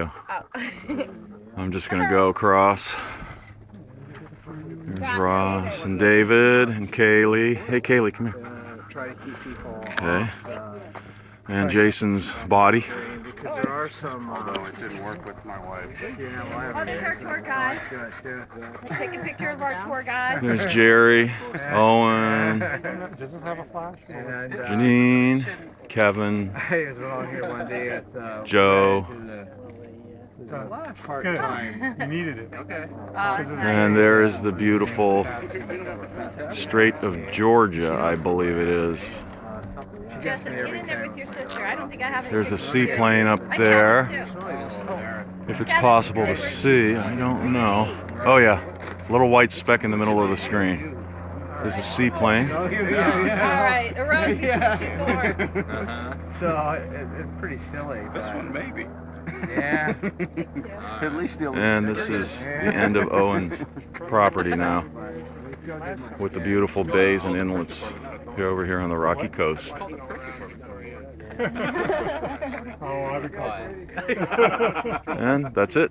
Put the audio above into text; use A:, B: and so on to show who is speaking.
A: Oh.
B: I'm just gonna go across. There's Ross and David and Kaylee. Hey Kaylee, come here.
A: Try to keep people
B: Okay.
A: off,
B: And Jason's body.
A: because there are some.
C: Although it didn't work with my wife.
A: Yeah, well, I have
D: Oh, there's our tour guide.
A: do it too.
D: Take a picture of our tour guide.
B: There's Jerry, Owen,
C: Does it have a flash?
A: And
B: Janine, Kevin,
A: I was along here one day with
B: Joe.
A: Part-time.
C: You needed it.
A: Okay.
B: and there is the beautiful Strait of Georgia, I believe it is.
D: Justin, get in there with your sister. I don't think I have any
B: There's a
D: pictures of you.
B: seaplane up
D: I
B: there.
D: can, too.
B: If it's possible to see, I don't know. Oh yeah, little white speck in the middle of the screen. There's a seaplane.
D: All right, a road between two doors.
A: So it's pretty silly.
C: This one maybe.
A: Yeah.
C: At least the
B: And this is the end of Owen's property now, with the beautiful bays and inlets over here on the Rocky Coast.
C: Oh,
B: And that's it.